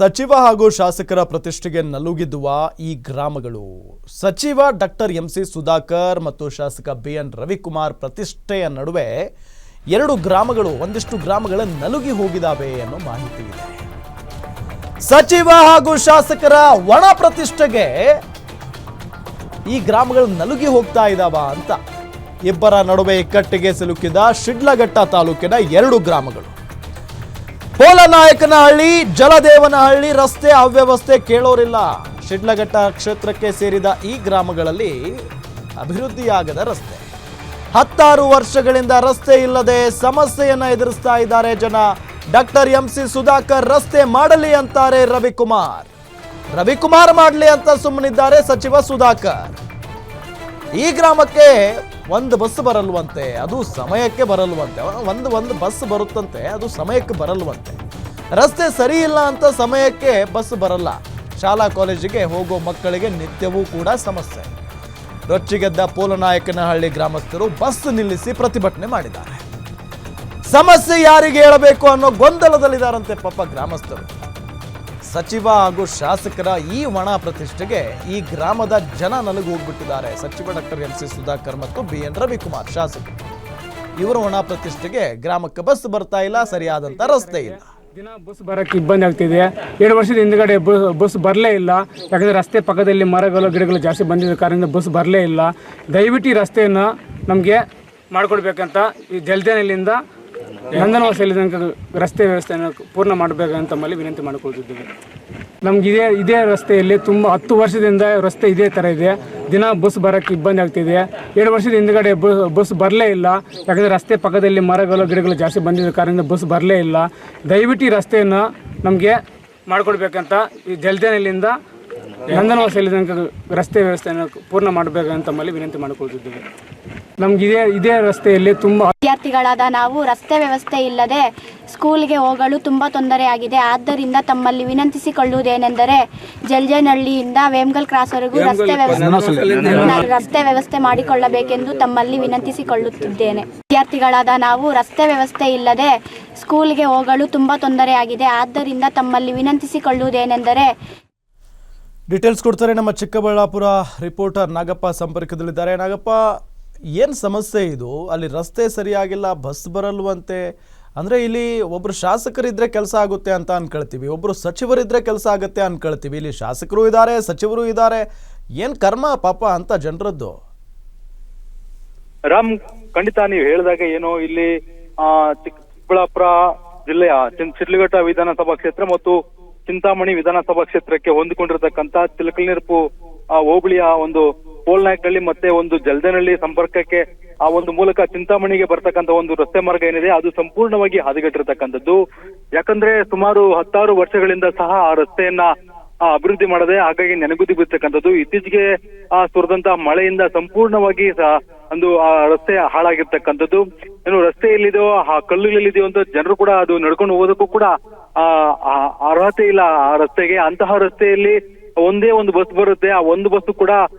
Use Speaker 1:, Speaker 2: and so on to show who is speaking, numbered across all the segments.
Speaker 1: ಸಚಿವ ಹಾಗೂ ಶಾಸಕರ ಪ್ರತಿಷ್ಠೆಗೆ ನಲುಗಿದ್ದುವ ಈ ಗ್ರಾಮಗಳು ಸಚಿವ ಡಾಕ್ಟರ್ ಎಂಸಿ ಸುಧಾಕರ್ ಮತ್ತು ಶಾಸಕ ಬಿಎನ್ ರವಿಕುಮಾರ್ ಪ್ರತಿಷ್ಠೆಯ ನಡುವೆ ಎರಡು ಗ್ರಾಮಗಳು ಒಂದಿಷ್ಟು ಗ್ರಾಮಗಳ ನಲುಗಿ ಹೋಗಿದಾವೆ ಅನ್ನೋ ಮಾಹಿತಿ ಇದೆ. ಸಚಿವ ಹಾಗೂ ಶಾಸಕರ ಒಣ ಪ್ರತಿಷ್ಠೆಗೆ ಈ ಗ್ರಾಮಗಳು ನಲುಗಿ ಹೋಗ್ತಾ ಇದಾವ ಅಂತ ಇಬ್ಬರ ನಡುವೆ ಇಕ್ಕಟ್ಟಿಗೆ ಸಿಲುಕಿದ ಶಿಡ್ಲಘಟ್ಟ ತಾಲೂಕಿನ ಎರಡು ಗ್ರಾಮಗಳು. ಪೋಲನಾಯಕನಹಳ್ಳಿ, ಜಲದೇವನಹಳ್ಳಿ ರಸ್ತೆ ಅವ್ಯವಸ್ಥೆ ಕೇಳೋರಿಲ್ಲ. ಶಿಡ್ಲಘಟ್ಟ ಕ್ಷೇತ್ರಕ್ಕೆ ಸೇರಿದ ಈ ಗ್ರಾಮಗಳಲ್ಲಿ ಅಭಿವೃದ್ಧಿಯಾಗದ ರಸ್ತೆ. 16 ವರ್ಷಗಳಿಂದ ರಸ್ತೆ ಇಲ್ಲದೆ ಸಮಸ್ಯೆಯನ್ನ ಎದುರಿಸ್ತಾ ಇದ್ದಾರೆ ಜನ. ಡಾಕ್ಟರ್ ಎಂಸಿ ಸುಧಾಕರ್ ರಸ್ತೆ ಮಾಡಲಿ ಅಂತಾರೆ ರವಿಕುಮಾರ್ ಮಾಡಲಿ ಅಂತ ಸುಮ್ಮನಿದ್ದಾರೆ ಸಚಿವ ಸುಧಾಕರ್. ಈ ಗ್ರಾಮಕ್ಕೆ ಒಂದು ಬಸ್ ಬರಲ್ವಂತೆ, ಅದು ಸಮಯಕ್ಕೆ ಬರಲ್ವಂತೆ. ಒಂದು ಬಸ್ ಬರುತ್ತಂತೆ, ಅದು ಸಮಯಕ್ಕೆ ಬರಲ್ವಂತೆ. ರಸ್ತೆ ಸರಿ ಇಲ್ಲ ಅಂತ ಸಮಯಕ್ಕೆ ಬಸ್ ಬರಲ್ಲ. ಶಾಲಾ ಕಾಲೇಜಿಗೆ ಹೋಗೋ ಮಕ್ಕಳಿಗೆ ನಿತ್ಯವೂ ಕೂಡ ಸಮಸ್ಯೆ. ರೊಚ್ಚಿಗೆದ್ದ ಪೋಲನಾಯಕನಹಳ್ಳಿ ಗ್ರಾಮಸ್ಥರು ಬಸ್ ನಿಲ್ಲಿಸಿ ಪ್ರತಿಭಟನೆ ಮಾಡಿದ್ದಾರೆ. ಸಮಸ್ಯೆ ಯಾರಿಗೆ ಹೇಳಬೇಕು ಅನ್ನೋ ಗೊಂದಲದಲ್ಲಿದ್ದಾರಂತೆ ಪಾಪ ಗ್ರಾಮಸ್ಥರು. ಸಚಿವ ಹಾಗೂ ಶಾಸಕರ ಈ ಒಣ ಪ್ರತಿಷ್ಠೆಗೆ ಈ ಗ್ರಾಮದ ಜನ ನಲುಗಿ ಹೋಗ್ಬಿಟ್ಟಿದ್ದಾರೆ. ಸಚಿವ ಡಾಕ್ಟರ್ ಎಂಸಿ ಸುಧಾಕರ್ ಮತ್ತು ಬಿಎನ್ ರವಿಕುಮಾರ್ ಶಾಸಕರು, ಇವರ ಒಣ ಪ್ರತಿಷ್ಠೆಗೆ ಗ್ರಾಮಕ್ಕೆ ಬಸ್ ಬರ್ತಾ ಇಲ್ಲ, ಸರಿಯಾದಂತ ರಸ್ತೆ ಇಲ್ಲ.
Speaker 2: ದಿನ ಬಸ್ ಬರೋಕ್ಕೆ ಇಬ್ಬಂದಿ ಆಗ್ತಿದೆ. 2 ವರ್ಷದ ಹಿಂದ್ಗಡೆ ಬಸ್ ಬರಲೇ ಇಲ್ಲ. ಯಾಕಂದರೆ ರಸ್ತೆ ಪಕ್ಕದಲ್ಲಿ ಮರಗಳು ಗಿಡಗಳು ಜಾಸ್ತಿ ಬಂದಿದ್ದ ಕಾರಣದಿಂದ ಬಸ್ ಬರಲೇ ಇಲ್ಲ. ದಯವಿಟ್ಟು ಈ ರಸ್ತೆಯನ್ನು ನಮಗೆ ಮಾಡಿಕೊಡ್ಬೇಕಂತ ಈ ಜಲದೇನಹಳ್ಳಿಯಿಂದ ನಂದನವಾಸಲ್ಲಿ ತನಕ ರಸ್ತೆ ವ್ಯವಸ್ಥೆಯನ್ನು ಪೂರ್ಣ ಮಾಡಬೇಕಂತ ತಮ್ಮಲ್ಲಿ ವಿನಂತಿ ಮಾಡಿಕೊಳ್ತಿದ್ದೇವೆ. ನಮ್ಗೆ ಇದೇ ರಸ್ತೆಯಲ್ಲಿ ತುಂಬ 10 ವರ್ಷದಿಂದ ರಸ್ತೆ ಇದೇ ಥರ ಇದೆ. ದಿನ ಬಸ್ ಬರೋಕ್ಕೆ ಇಬ್ಬಂದಿ ಆಗ್ತಿದೆ. 2 ವರ್ಷದ ಹಿಂದ್ಗಡೆ ಬಸ್ ಬರಲೇ ಇಲ್ಲ. ಯಾಕಂದರೆ ರಸ್ತೆ ಪಕ್ಕದಲ್ಲಿ ಮರಗಳು ಗಿಡಗಳು ಜಾಸ್ತಿ ಬಂದಿದ್ದ ಕಾರಣದಿಂದ ಬಸ್ ಬರಲೇ ಇಲ್ಲ. ದಯವಿಟ್ಟು ಈ ರಸ್ತೆಯನ್ನು ನಮಗೆ ಮಾಡಿಕೊಡ್ಬೇಕಂತ ಈ ಜಲದೇನಹಳ್ಳಿಯಿಂದ ನಂದನವಾಸಲ್ಲಿ ತನಕ ರಸ್ತೆ ವ್ಯವಸ್ಥೆಯನ್ನು ಪೂರ್ಣ ಮಾಡಬೇಕಂತ ತಮ್ಮಲ್ಲಿ ವಿನಂತಿ ಮಾಡಿಕೊಳ್ತಿದ್ದೇವೆ. ನಮ್ಗೆ ಇದೇ ರಸ್ತೆಯಲ್ಲಿ ತುಂಬ
Speaker 3: ವಿದ್ಯಾರ್ಥಿಗಳಾದ ನಾವು ರಸ್ತೆ ವ್ಯವಸ್ಥೆ ಇಲ್ಲದೆ ಸ್ಕೂಲ್ಗೆ ಹೋಗಲು ತುಂಬ ತೊಂದರೆಯಾಗಿದೆ. ಆದ್ದರಿಂದ ತಮ್ಮಲ್ಲಿ ವಿನಂತಿಸಿಕೊಳ್ಳುವುದೇನೆಂದರೆ ಜಲದೇನಹಳ್ಳಿಯಿಂದ ವೇಮಗಲ್ ಕ್ರಾಸ್ವರೆಗೂ ರಸ್ತೆ ವ್ಯವಸ್ಥೆ ಮಾಡಿಕೊಳ್ಳಬೇಕೆಂದು ತಮ್ಮಲ್ಲಿ ವಿನಂತಿಸಿಕೊಳ್ಳುತ್ತಿದ್ದೇನೆ. ವಿದ್ಯಾರ್ಥಿಗಳಾದ ನಾವು ರಸ್ತೆ ವ್ಯವಸ್ಥೆ ಇಲ್ಲದೆ ಸ್ಕೂಲ್ಗೆ ಹೋಗಲು ತುಂಬ ತೊಂದರೆಯಾಗಿದೆ. ಆದ್ದರಿಂದ ತಮ್ಮಲ್ಲಿ ವಿನಂತಿಸಿಕೊಳ್ಳುವುದೇನೆಂದರೆ
Speaker 1: ಡೀಟೇಲ್ಸ್ ಕೊಡ್ತಾರೆ ನಮ್ಮ ಚಿಕ್ಕಬಳ್ಳಾಪುರ ರಿಪೋರ್ಟರ್ ನಾಗಪ್ಪ ಸಂಪರ್ಕದಲ್ಲಿದ್ದಾರೆ. ನಾಗಪ್ಪ, ಏನು ಸಮಸ್ಯೆ ಇದು? ಅಲ್ಲಿ ರಸ್ತೆ ಸರಿಯಾಗಿಲ್ಲ, ಬಸ್ ಬರಲ್ವಂತೆ. ಅಂದರೆ ಇಲ್ಲಿ ಒಬ್ಬರು ಶಾಸಕರಿದ್ದರೆ ಕೆಲಸ ಆಗುತ್ತೆ ಅಂತ ಅನ್ಕೊಳ್ತೀವಿ, ಒಬ್ಬರು ಸಚಿವರಿದ್ದರೆ ಕೆಲಸ ಆಗುತ್ತೆ ಅನ್ಕೊಳ್ತೀವಿ. ಇಲ್ಲಿ ಶಾಸಕರು ಇದ್ದಾರೆ, ಸಚಿವರು ಇದ್ದಾರೆ. ಏನು ಕರ್ಮ ಪಾಪ ಅಂತ ಜನರದ್ದು.
Speaker 4: ರಾಮ್, ಖಂಡಿತ ನೀವು ಹೇಳಿದಾಗ ಏನೋ ಇಲ್ಲಿ ಚಿಕ್ಕಬಳ್ಳಾಪುರ ಜಿಲ್ಲೆಯ ಶಿಡ್ಲಘಟ್ಟ ವಿಧಾನಸಭಾ ಕ್ಷೇತ್ರ ಮತ್ತು ಚಿಂತಾಮಣಿ ವಿಧಾನಸಭಾ ಕ್ಷೇತ್ರಕ್ಕೆ ಹೊಂದಿಕೊಂಡಿರತಕ್ಕಂತ ಚಿಲಕಲನಿರಪು ಹೋಬಳಿಯ ಒಂದು ಪೋಲನಾಯಕನಹಳ್ಳಿ ಮತ್ತೆ ಒಂದು ಜಲದೇನಹಳ್ಳಿ ಸಂಪರ್ಕಕ್ಕೆ ಆ ಒಂದು ಮೂಲಕ ಚಿಂತಾಮಣಿಗೆ ಬರ್ತಕ್ಕಂಥ ಒಂದು ರಸ್ತೆ ಮಾರ್ಗ ಏನಿದೆ ಅದು ಸಂಪೂರ್ಣವಾಗಿ ಹದಗೆಟ್ಟಿರ್ತಕ್ಕಂಥದ್ದು. ಯಾಕಂದ್ರೆ ಸುಮಾರು 16 ವರ್ಷಗಳಿಂದ ಸಹ ಆ ರಸ್ತೆಯನ್ನ ಅಭಿವೃದ್ಧಿ ಮಾಡದೆ ಹಾಗಾಗಿ ನೆನಗುದಿ ಬಿರ್ತಕ್ಕಂಥದ್ದು. ಇತ್ತೀಚೆಗೆ ಸುರಿದಂತಹ ಮಳೆಯಿಂದ ಸಂಪೂರ್ಣವಾಗಿ ಒಂದು ಆ ರಸ್ತೆ ಹಾಳಾಗಿರ್ತಕ್ಕಂಥದ್ದು. ಏನು ರಸ್ತೆ ಎಲ್ಲಿದೆಯೋ ಆ ಕಲ್ಲುಗಳಿದೆಯೋ ಅಂತ ಜನರು ಕೂಡ ಅದು ನಡ್ಕೊಂಡು ಹೋಗೋದಕ್ಕೂ ಕೂಡ ಅರ್ಹತೆ ಇಲ್ಲ ಆ ರಸ್ತೆಗೆ. ಅಂತಹ ರಸ್ತೆಯಲ್ಲಿ ಒಂದೇ ಒಂದು ಬಸ್ ಬರುತ್ತೆ. ಆ ಒಂದು ಬಸ್ ಕೂಡ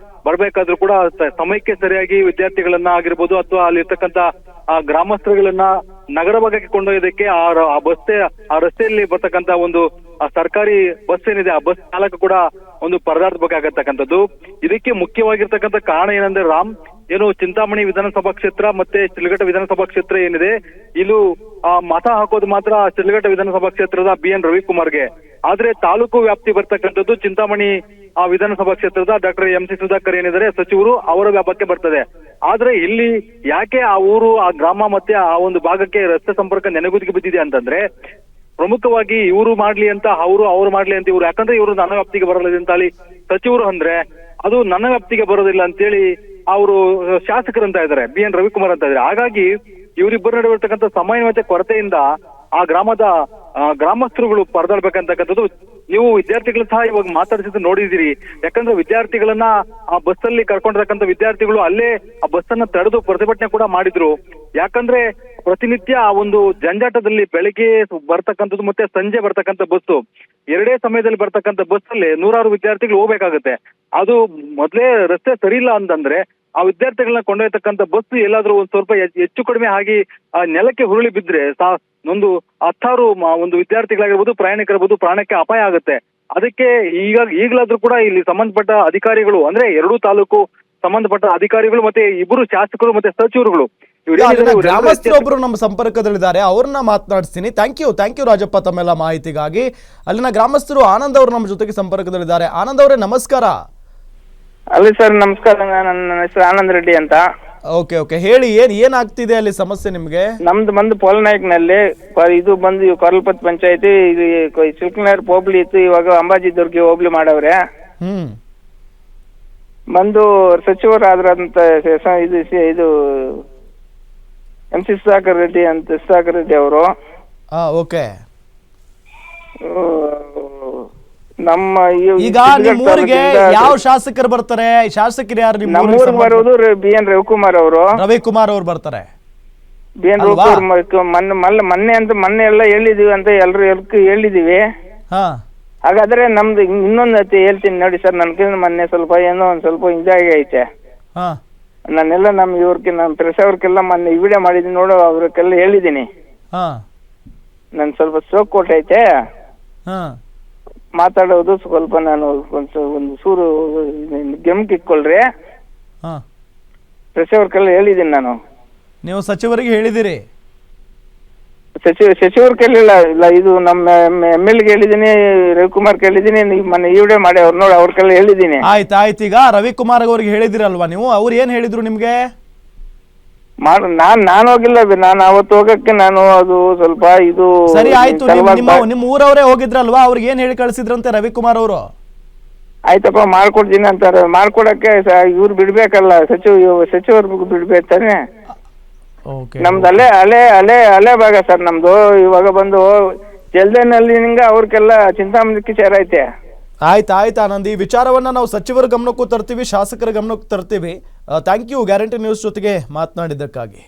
Speaker 4: ಬರ್ಬೇಕಾದ್ರೂ ಕೂಡ ಸಮಯಕ್ಕೆ ಸರಿಯಾಗಿ ವಿದ್ಯಾರ್ಥಿಗಳನ್ನ ಆಗಿರ್ಬೋದು ಅಥವಾ ಅಲ್ಲಿರ್ತಕ್ಕಂಥ ಆ ಗ್ರಾಮಸ್ಥರುಗಳನ್ನ ನಗರ ಭಾಗಕ್ಕೆ ಕೊಂಡೊಯ್ಯೋದಕ್ಕೆ ಆ ರಸ್ತೆಯಲ್ಲಿ ಬರ್ತಕ್ಕಂಥ ಒಂದು ಸರ್ಕಾರಿ ಬಸ್ ಏನಿದೆ ಆ ಬಸ್ ಚಾಲಕ ಕೂಡ ಒಂದು ಪರದಾಡಬೇಕಾಗತಕ್ಕಂಥದ್ದು. ಇದಕ್ಕೆ ಮುಖ್ಯವಾಗಿರ್ತಕ್ಕಂಥ ಕಾರಣ ಏನಂದ್ರೆ ರಾಮ್, ಏನು ಚಿಂತಾಮಣಿ ವಿಧಾನಸಭಾ ಕ್ಷೇತ್ರ ಮತ್ತೆ ಶಿಡ್ಲಘಟ್ಟ ವಿಧಾನಸಭಾ ಕ್ಷೇತ್ರ ಏನಿದೆ ಇಲ್ಲೂ ಮತ ಹಾಕೋದು ಮಾತ್ರ ಶಿಡ್ಲಘಟ್ಟ ವಿಧಾನಸಭಾ ಕ್ಷೇತ್ರದ ಬಿಎನ್ ರವಿಕುಮಾರ್ಗೆ. ಆದ್ರೆ ತಾಲೂಕು ವ್ಯಾಪ್ತಿ ಬರ್ತಕ್ಕಂಥದ್ದು ಚಿಂತಾಮಣಿ ವಿಧಾನಸಭಾ ಕ್ಷೇತ್ರದ ಡಾಕ್ಟರ್ ಎಂಸಿ ಸುಧಾಕರ್ ಏನಿದ್ದಾರೆ ಸಚಿವರು, ಅವರ ವ್ಯಾಪಕ್ಕೆ ಬರ್ತದೆ. ಆದ್ರೆ ಇಲ್ಲಿ ಯಾಕೆ ಆ ಊರು, ಆ ಗ್ರಾಮ ಮತ್ತೆ ಆ ಒಂದು ಭಾಗಕ್ಕೆ ರಸ್ತೆ ಸಂಪರ್ಕ ನೆನಗುದಿಗೆ ಬಿದ್ದಿದೆ ಅಂತಂದ್ರೆ ಪ್ರಮುಖವಾಗಿ ಇವರು ಮಾಡ್ಲಿ ಅಂತ ಅವ್ರು ಮಾಡ್ಲಿ ಅಂತ ಇವ್ರು, ಯಾಕಂದ್ರೆ ಇವರು ನನ್ನ ವ್ಯಾಪ್ತಿಗೆ ಬರಲ್ಲ ಅಂತ ಹೇಳಿ ಸಚಿವರು ಅಂದ್ರೆ ಅದು ನನ್ನ ವ್ಯಾಪ್ತಿಗೆ ಬರೋದಿಲ್ಲ ಅಂತೇಳಿ ಅವರು ಶಾಸಕರಂತ ಇದ್ದಾರೆ, ಬಿಎನ್ ರವಿಕುಮಾರ್ ಅಂತ ಇದ್ದಾರೆ. ಹಾಗಾಗಿ ಇವರಿಬ್ಬರ ನಡುವೆ ಇರ್ತಕ್ಕಂಥ ಸಮನ್ವಯತೆ ಕೊರತೆಯಿಂದ ಆ ಗ್ರಾಮದ ಗ್ರಾಮಸ್ಥರುಗಳು ಪರದಾಡ್ಬೇಕಂತಕ್ಕಂಥದ್ದು. ನೀವು ವಿದ್ಯಾರ್ಥಿಗಳು ಸಹ ಇವಾಗ ಮಾತಾಡಿಸಿದ್ದು ನೋಡಿದಿರಿ. ಯಾಕಂದ್ರೆ ವಿದ್ಯಾರ್ಥಿಗಳನ್ನ ಆ ಬಸ್ ಅಲ್ಲಿ ಕರ್ಕೊಂಡಿರ್ತಕ್ಕಂಥ ವಿದ್ಯಾರ್ಥಿಗಳು ಅಲ್ಲೇ ಆ ಬಸ್ ಅನ್ನ ತಡೆದು ಪ್ರತಿಭಟನೆ ಕೂಡ ಮಾಡಿದ್ರು. ಯಾಕಂದ್ರೆ ಪ್ರತಿನಿತ್ಯ ಆ ಒಂದು ಜಂಜಾಟದಲ್ಲಿ ಬೆಳಿಗ್ಗೆ ಬರ್ತಕ್ಕಂಥದ್ದು ಮತ್ತೆ ಸಂಜೆ ಬರ್ತಕ್ಕಂಥ ಬಸ್ಸು, ಎರಡೇ ಸಮಯದಲ್ಲಿ ಬರ್ತಕ್ಕಂಥ ಬಸ್ ಅಲ್ಲಿ 100 ವಿದ್ಯಾರ್ಥಿಗಳು ಹೋಗ್ಬೇಕಾಗುತ್ತೆ. ಅದು ಮೊದಲೇ ರಸ್ತೆ ಸರಿ ಇಲ್ಲ ಅಂತಂದ್ರೆ ಆ ವಿದ್ಯಾರ್ಥಿಗಳನ್ನ ಕೊಂಡೊಯ್ತಕ್ಕಂಥ ಬಸ್ ಎಲ್ಲಾದ್ರೂ ಒಂದ್ ಸ್ವಲ್ಪ ಹೆಚ್ಚು ಕಡಿಮೆ ಆಗಿ ನೆಲಕ್ಕೆ ಹುರುಳಿ ಬಿದ್ರೆ ಒಂದು 10 ಒಂದು ವಿದ್ಯಾರ್ಥಿಗಳಾಗಿರ್ಬೋದು, ಪ್ರಯಾಣಿಕರಿರ್ಬೋದು, ಪ್ರಾಣಕ್ಕೆ ಅಪಾಯ ಆಗುತ್ತೆ. ಅದಕ್ಕೆ ಈಗಲಾದ್ರೂ ಕೂಡ ಇಲ್ಲಿ ಸಂಬಂಧಪಟ್ಟ ಅಧಿಕಾರಿಗಳು, ಅಂದ್ರೆ 2 ತಾಲೂಕು ಸಂಬಂಧಪಟ್ಟ ಅಧಿಕಾರಿಗಳು ಮತ್ತೆ 2 ಶಾಸಕರು ಮತ್ತೆ ಸಚಿವರುಗಳು
Speaker 1: ಗ್ರಾಮಸ್ಥರೊಬ್ರು ನಮ್ಮ ಸಂಪರ್ಕದಲ್ಲಿದ್ದಾರೆ, ಅವ್ರನ್ನ ಮಾತನಾಡಿಸ್ತೀನಿ. ಥ್ಯಾಂಕ್ ಯು ರಾಜಪ್ಪ ತಮ್ಮೆಲ್ಲ ಮಾಹಿತಿಗಾಗಿ. ಅಲ್ಲಿನ ಗ್ರಾಮಸ್ಥರು ಆನಂದ್ ಅವರು ನಮ್ಮ ಜೊತೆಗೆ ಸಂಪರ್ಕದಲ್ಲಿದ್ದಾರೆ. ಆನಂದ್ ಅವರೇ ನಮಸ್ಕಾರ.
Speaker 5: ಅಲ್ಲಿ ಸರ್ ನಮಸ್ಕಾರ, ನನ್ನ ಹೆಸರು ಆನಂದ್ ರೆಡ್ಡಿ ಅಂತ.
Speaker 1: ಓಕೆ ಹೇಳಿ, ಏನಾಗ್ತಿದೆ ಅಲ್ಲಿ ಸಮಸ್ಯೆ ನಿಮ್ಗೆ?
Speaker 5: ನಮ್ದು ಬಂದು ಪೋಲ್ನಾಯಕ್ನಲ್ಲಿ ಇದು ಬಂದು ಕೊರಲ್ಪತ್ ಪಂಚಾಯತಿ, ಇದು ಚಿಲ್ಕನರ್ ಹೋಬ್ಳಿ ಇತ್ತು, ಇವಾಗ ಅಂಬಾಜಿ ದುರ್ಗಿ ಹೋಬ್ಳಿ ಮಾಡವ್ರೆ. ಬಂದು ಸಚಿವರಾದ್ರಂತ ಇದು MC ಸುಧಾಕರ್ ರೆಡ್ಡಿ ಅವರು
Speaker 1: ಓಕೆ.
Speaker 5: ನಮ್ಮ
Speaker 1: ಈಗ ನಿಮ್ಮೂರಿಗೆ ಯಾವ ಶಾಸಕರು ಬರ್ತಾರೆ? ಶಾಸಕರು ಯಾರು
Speaker 5: ನಮ್ಮೂರಿಗೆ ಬರೋದು BN ರವಿಕುಮಾರ್ ಅವರು.
Speaker 1: ರವಿಕುಮಾರ್ ಅವ್ರು ಬರ್ತಾರೆ.
Speaker 5: BN ರವಿಕುಮಾರ್ ಮೊನ್ನೆ ಎಲ್ಲ ಹೇಳಿದೀವಿ ಅಂತ ಎಲ್ರು ಹೇಳಿದೀವಿ. ಹಾಗಾದ್ರೆ ನಮ್ದು ಇನ್ನೊಂದು ಹೇಳ್ತೀನಿ ನೋಡಿ ಸರ್. ನನ್ಗೆ ಮೊನ್ನೆ ಸ್ವಲ್ಪ ಏನೋ ಒಂದ್ ಸ್ವಲ್ಪ ಇದಾಗಿ ಐತೆ. ನಾನೆಲ್ಲ ನಮ್ಮ ಪ್ರೆಸ್ ಅವ್ರಿಗೆಲ್ಲ ಮೊನ್ನೆ ವಿಡಿಯೋ ಮಾಡಿದೀನಿ ನೋಡು, ಅವ್ರಿಗೆಲ್ಲ ಹೇಳಿದೀನಿ. ನನ್ ಸ್ವಲ್ಪ ಸ್ಟ್ರೋಕ್ ಕೊಟ್ಟೈತೆ, ಮಾತಾಡೋದು ಸ್ವಲ್ಪ ನಾನು ಒಂದು ಸೂರು ಗಮನಕ್ಕೆ ಇಟ್ಕೊಳ್ರಿ. ಪ್ರೆಸ್ ಅವ್ರಿಗೆಲ್ಲ ಹೇಳಿದೀನಿ ನಾನು.
Speaker 1: ನೀವು ಸಚಿವರಿಗೆ ಹೇಳಿದಿರಿ?
Speaker 5: ಸಚಿವರು ಕೇಳಿಲ್ಲ, ಇಲ್ಲ ಇದು ನಮ್ಮ MLA ಹೇಳಿದೀನಿ, ರವಿಕುಮಾರ್ ಕೇಳಿದೀನಿ, ಮೊನ್ನೆ ವಿಡಿಯೋ ಮಾಡಿ ಅವ್ರು ನೋಡಿ ಅವ್ರಿಗೆಲ್ಲ ಹೇಳಿದೀನಿ.
Speaker 1: ಆಯ್ತು. ಈಗ ರವಿಕುಮಾರ್ ಅವ್ರಿಗೆ ಹೇಳಿದಿರಲ್ವಾ ನೀವು? ಅವ್ರು ಏನ್ ಹೇಳಿದ್ರು ನಿಮ್ಗೆ?
Speaker 5: ನಾನು ಹೋಗಿಲ್ಲ, ನಾನು ಅವತ್ತು ಹೋಗಕ್ಕೆ ನಾನು ಅದು ಸ್ವಲ್ಪ ಇದು
Speaker 1: ಸರಿ ಆಯ್ತು. ನಿಮ್ಮ ಊರವರೇ ಹೋಗಿದ್ರಲ್ವಾ? ಅವ್ರಿಗೆ ಏನ್ ಹೇಳಿ ಕಳ್ಸಿದ್ರಂತೆ ರವಿಕುಮಾರ್ ಅವರು?
Speaker 5: ಆಯ್ತಪ್ಪ ಮಾಡ್ಕೊಡ್ತೀನಿ ಅಂತಾರೆ. ಮಾಡ್ಕೊಡಕ್ಕೆ ಇವ್ರು ಬಿಡ್ಬೇಕಲ್ಲ, ಸಚಿವರು ಬಿಡ್ಬೇಕಾನೆ. ನಮ್ದು ಅಲೆ ಭಾಗ ಸರ್ ನಮ್ದು. ಇವಾಗ ಬಂದು ಜಲ್ದನಲ್ಲಿ ಅವ್ರಿಗೆಲ್ಲ ಚಿಂತಾಮಣಿಗೆ ಸೇರೈತೆ.
Speaker 1: ಆಯ್ತು ಆನಂದ್, ಈ ವಿಚಾರವನ್ನ ನಾವು ಸಚಿವರ ಗಮನಕ್ಕೂ ತರ್ತೀವಿ, ಶಾಸಕರ ಗಮನಕ್ಕೂ ತರ್ತೀವಿ. ಥ್ಯಾಂಕ್ ಯು ಗ್ಯಾರಂಟಿ ನ್ಯೂಸ್ ಜೊತೆಗೆ ಮಾತನಾಡಿದ್ದಕ್ಕಾಗಿ.